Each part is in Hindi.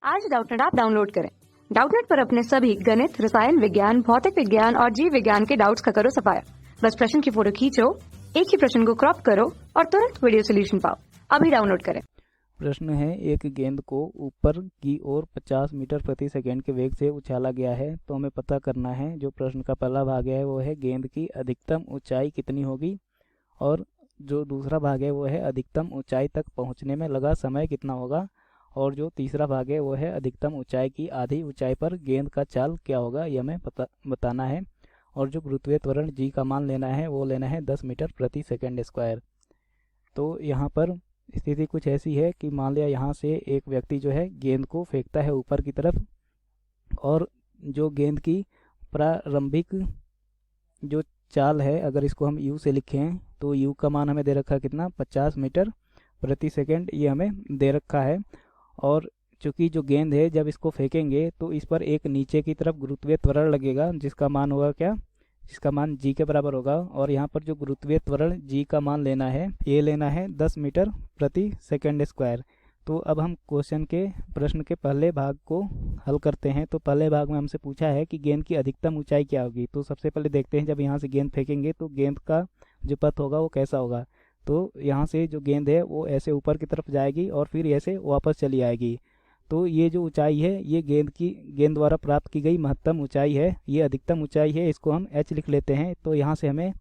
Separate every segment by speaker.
Speaker 1: आज डाउटनेट ऐप डाउनलोड करें। डाउटनेट पर अपने सभी गणित, रसायन विज्ञान, भौतिक विज्ञान और जीव विज्ञान के डाउट्स का करो सफाया। बस प्रश्न की फोटो खींचो, एक ही प्रश्न को क्रॉप करो और तुरंत वीडियो सोल्यूशन पाओ। अभी डाउनलोड करें।
Speaker 2: प्रश्न है, एक गेंद को ऊपर की ओर 50 मीटर प्रति सेकंड के वेग से उछाला गया है। तो हमें पता करना है, जो प्रश्न का पहला भाग है वो है गेंद की अधिकतम ऊंचाई कितनी होगी, और जो दूसरा भाग है वो है अधिकतम ऊंचाई तक पहुंचने में लगा समय कितना होगा, और जो तीसरा भाग है वो है अधिकतम ऊंचाई की आधी ऊंचाई पर गेंद का चाल क्या होगा, यह हमें बताना है। और जो गुरुत्वीय त्वरण जी का मान लेना है वो लेना है 10 मीटर प्रति सेकंड स्क्वायर। तो यहाँ पर स्थिति कुछ ऐसी है कि मान लिया यहाँ से एक व्यक्ति जो है गेंद को फेंकता है ऊपर की तरफ, और जो गेंद की प्रारंभिक जो चाल है, अगर इसको हम u से लिखें तो u का मान हमें दे रखा है कितना, 50 मीटर प्रति सेकंड, ये हमें दे रखा है। और चूंकि जो गेंद है जब इसको फेंकेंगे तो इस पर एक नीचे की तरफ गुरुत्वीय त्वरण लगेगा, जिसका मान होगा क्या, जिसका मान g के बराबर होगा। और यहाँ पर जो गुरुत्वीय त्वरण g का मान लेना है, ये लेना है 10 मीटर प्रति सेकंड स्क्वायर। तो अब हम क्वेश्चन के प्रश्न के पहले भाग को हल करते हैं। तो पहले भाग में हमसे पूछा है कि गेंद की अधिकतम ऊंचाई क्या होगी। तो सबसे पहले देखते हैं, जब यहाँ से गेंद फेंकेंगे तो गेंद का जो पथ होगा वो कैसा होगा। तो यहाँ से जो गेंद है वो ऐसे ऊपर की तरफ जाएगी और फिर ऐसे वापस चली आएगी। तो ये जो ऊंचाई है ये गेंद द्वारा प्राप्त की गई महत्तम ऊंचाई है, ये अधिकतम ऊंचाई है, इसको हम h लिख लेते हैं। तो यहाँ से हमें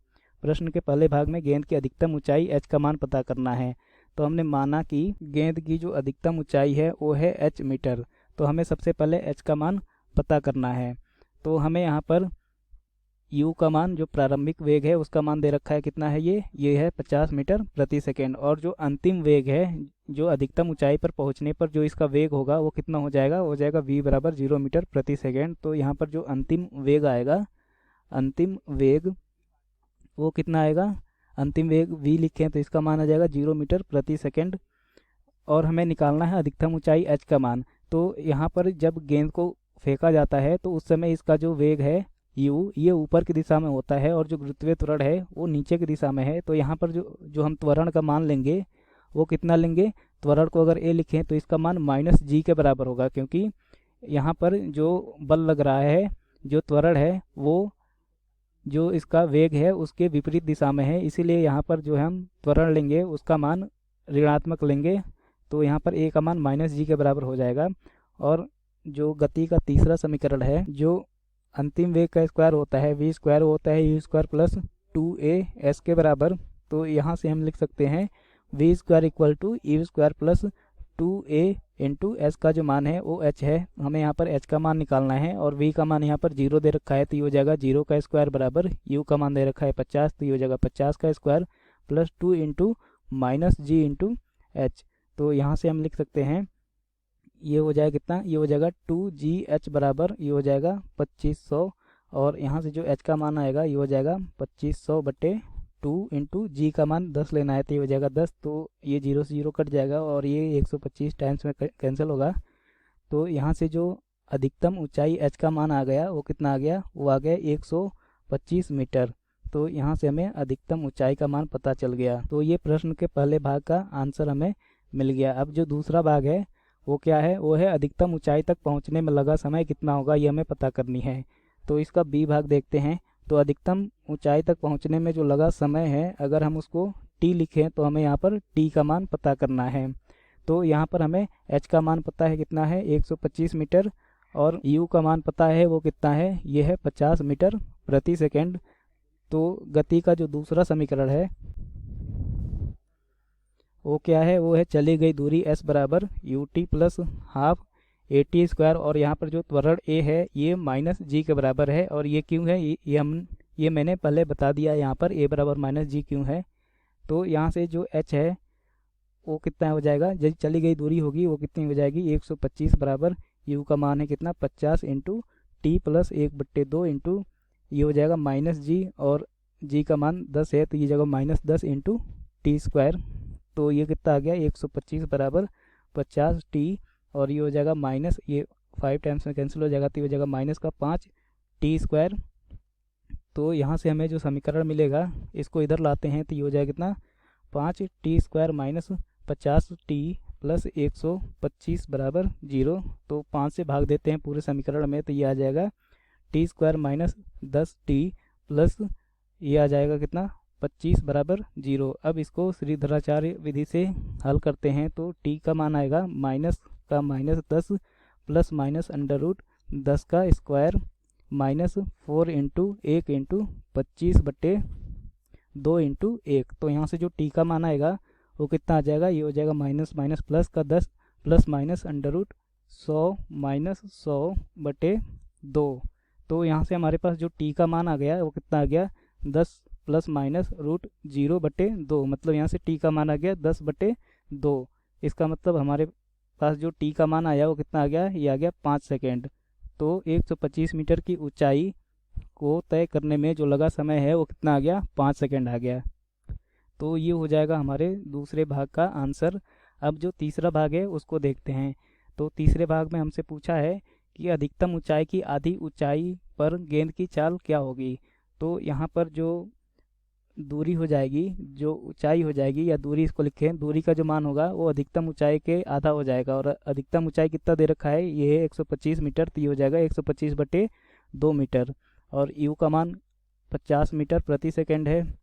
Speaker 2: प्रश्न के पहले भाग में गेंद की अधिकतम ऊंचाई h का मान पता करना है। तो हमने माना कि गेंद की जो अधिकतम ऊंचाई है वो है h मीटर। तो हमें सबसे पहले h का मान पता करना है। तो हमें यहाँ पर u का मान, जो प्रारंभिक वेग है उसका मान दे रखा है कितना है, ये है 50 मीटर प्रति सेकेंड। और जो अंतिम वेग है, जो अधिकतम ऊंचाई पर पहुंचने पर जो इसका वेग होगा वो कितना हो जाएगा, हो जाएगा v बराबर 0 मीटर प्रति सेकेंड। तो यहाँ पर जो अंतिम वेग आएगा, अंतिम वेग वो कितना आएगा, अंतिम वेग v लिखें तो इसका मान आ जाएगा 0 मीटर प्रति सेकेंड। और हमें निकालना है अधिकतम ऊंचाई h का मान। तो यहाँ पर जब गेंद को फेंका जाता है तो उस समय इसका जो वेग है u, ये ऊपर की दिशा में होता है, और जो गुरुत्वीय त्वरण है वो नीचे की दिशा में है। तो यहाँ पर जो हम त्वरण का मान लेंगे वो कितना लेंगे, त्वरण को अगर a लिखें तो इसका मान -g के बराबर होगा, क्योंकि यहाँ पर जो बल लग रहा है, जो त्वरण है वो जो इसका वेग है उसके विपरीत दिशा में है, इसीलिए यहाँ पर जो हम त्वरण लेंगे उसका मान ऋणात्मक लेंगे। तो यहाँ पर a का मान -g के बराबर हो जाएगा। और जो गति का तीसरा समीकरण है, जो अंतिम वेग का स्क्वायर होता है v स्क्वायर, होता है u square plus 2a s के बराबर। तो यहाँ से हम लिख सकते हैं v square equal to u square plus 2a into s का जो मान है वो h है। हमें यहाँ पर h का मान निकालना है, और v का मान यहाँ पर 0 दे रखा है, तो ये हो जाएगा 0 का स्क्वायर बराबर u का मान दे रखा है 50, तो ये हो जाएगा 50 का square plus 2 into -g into h। तो यहाँ से हम लिख सकते हैं, ये हो जाएगा कितना, ये हो जाएगा 2gh बराबर, ये हो जाएगा 2500। और यहाँ से जो h का मान आएगा ये हो जाएगा 2500 बटे 2 इंटू जी का मान 10 लेना है, तो ये हो जाएगा 10। तो ये 0 से 0 कट जाएगा और ये 125 टाइम्स में कैंसिल होगा। तो यहाँ से जो अधिकतम ऊंचाई h का मान आ गया वो कितना आ गया, वो आ गया 125 मीटर। तो यहाँ से हमें अधिकतम ऊंचाई का मान पता चल गया। तो ये प्रश्न के पहले भाग का आंसर हमें मिल गया। अब जो दूसरा भाग है वो क्या है, वो है अधिकतम ऊंचाई तक पहुंचने में लगा समय कितना होगा, ये हमें पता करनी है। तो इसका बी भाग देखते हैं। तो अधिकतम ऊंचाई तक पहुंचने में जो लगा समय है, अगर हम उसको t लिखें तो हमें यहाँ पर t का मान पता करना है। तो यहाँ पर हमें h का मान पता है कितना है, 125 मीटर, और u का मान पता है वो कितना है, ये है 50 मीटर प्रति सेकेंड। तो गति का जो दूसरा समीकरण है वो क्या है, वो है चली गई दूरी s बराबर ut plus half at square. और यहाँ पर जो त्वरण a है ये -g के बराबर है, और ये क्यों है, ये मैंने पहले बता दिया, यहाँ पर a बराबर -g क्यों है। तो यहाँ से जो h है वो कितना हो जाएगा, जब चली गई दूरी होगी वो कितनी हो जाएगी, 125 बराबर u का मान है कितना 50 इंटू टी प्लस 1/2 इंटू ये हो जाएगा -g, और g का मान 10 है तो ये जगह -10 इंटू टी स्क्वायर। तो ये कितना आ गया, 125 बराबर 50t, और ये हो जाएगा माइनस, ये 5 टाइम्स में कैंसिल हो जाएगा, तो ये हो जाएगा माइनस का 5t स्क्वायर। तो यहाँ से हमें जो समीकरण मिलेगा इसको इधर लाते हैं तो ये हो जाएगा कितना, 5t square minus 50t plus 125 बराबर 0। तो 5 से भाग देते हैं पूरे समीकरण में, तो ये आ जाएगा T square minus 10t plus ये आ जाएगा कितना 25 बराबर 0। अब इसको श्रीधराचार्य विधि से हल करते हैं तो t का मान आएगा माइनस का minus 10 plus minus under root 10 का square minus 4 into 1 into 25/2 into 1। तो यहाँ से जो t का मान आएगा वो कितना आ जाएगा, ये हो जाएगा माइनस माइनस प्लस का 10 plus minus under root 100 minus 100/2। तो यहाँ से हमारे पास जो t का मान आ गया वो कितना आ गया 10 प्लस माइनस रूट 0/2। मतलब यहाँ से t का मान आ गया 10/2। इसका मतलब हमारे पास जो t का मान आया वो कितना आ गया, ये आ गया 5 सेकेंड। तो 125 मीटर की ऊंचाई को तय करने में जो लगा समय है वो कितना आ गया, 5 सेकेंड आ गया। तो ये हो जाएगा हमारे दूसरे भाग का आंसर। अब जो तीसरा भाग है उसको देखते हैं। तो तीसरे भाग में हमसे पूछा है कि अधिकतम ऊंचाई की आधी ऊंचाई पर गेंद की चाल क्या होगी। तो यहाँ पर जो दूरी हो जाएगी, जो ऊंचाई हो जाएगी या दूरी इसको लिखें, दूरी का जो मान होगा वो अधिकतम ऊंचाई के आधा हो जाएगा। और अधिकतम ऊंचाई कितना दे रखा है, ये है 125 मीटर, तो ये हो जाएगा 125/2 मीटर। और यू का मान 50 मीटर प्रति सेकेंड है।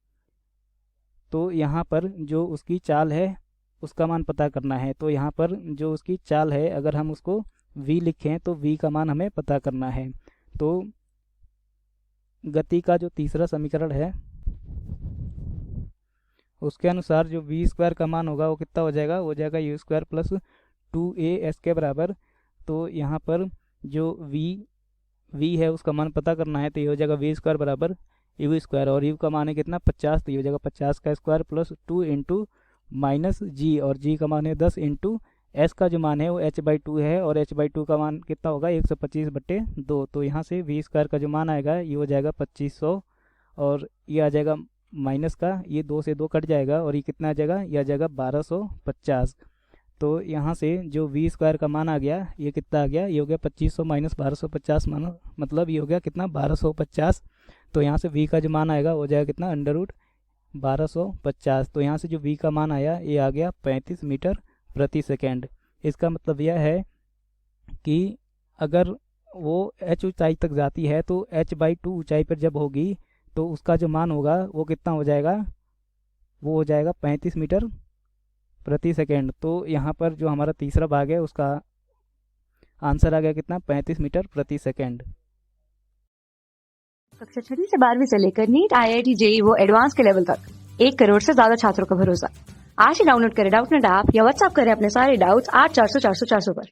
Speaker 2: तो यहाँ पर जो उसकी चाल है उसका मान पता करना है। तो यहाँ पर जो उसकी चाल है अगर हम उसको v लिखें तो v का मान हमें पता करना है। तो गति का जो तीसरा समीकरण है उसके अनुसार जो v स्क्वायर का मान होगा वो कितना हो जाएगा, वो हो जाएगा u स्क्वायर प्लस 2as के बराबर। तो यहाँ पर जो v है उसका मान पता करना है, तो ये हो जाएगा v स्क्वायर बराबर यू स्क्वायर, और यू का मान है कितना 50, तो ये हो जाएगा 50 का स्क्वायर प्लस 2 इंटू माइनस जी, और जी का मान है 10 इंटू एस का जो मान है वो h/2 है, और h/2 का मान कितना होगा 125/2। तो यहाँ से v स्क्वायर का जो मान आएगा ये हो जाएगा 2500, और ये आ जाएगा माइनस का, ये 2 से 2 कट जाएगा, और ये कितना आ जाएगा, ये आ जाएगा 1250। तो यहाँ से जो v स्क्वायर का मान आ गया ये कितना आ गया, ये हो गया 2500 माइनस 1250, मानो मतलब ये हो गया कितना 1250। तो यहाँ से v का जो मान आएगा हो जाएगा कितना अंडर रूट 1250। तो यहाँ से जो v का मान आया ये आ गया 35 मीटर प्रति सेकेंड। इसका मतलब यह है कि अगर वो h ऊंचाई तक जाती है तो h/2 ऊंचाई पर जब होगी तो उसका जो मान होगा वो कितना हो जाएगा, वो हो जाएगा 35 मीटर प्रति सेकेंड। तो यहाँ पर जो हमारा तीसरा भाग है उसका आंसर आ गया कितना 35 मीटर प्रति सेकेंड।
Speaker 1: कक्षा 6वीं से 12वीं से लेकर नीट, IIT, JEE वो एडवांस के लेवल तक 1 करोड़ से ज्यादा छात्रों का भरोसा। आज ही डाउनलोड करें डाउटनेट ऐप या व्हाट्सएप करें अपने सारे डाउट्स 8400 400 400 पर।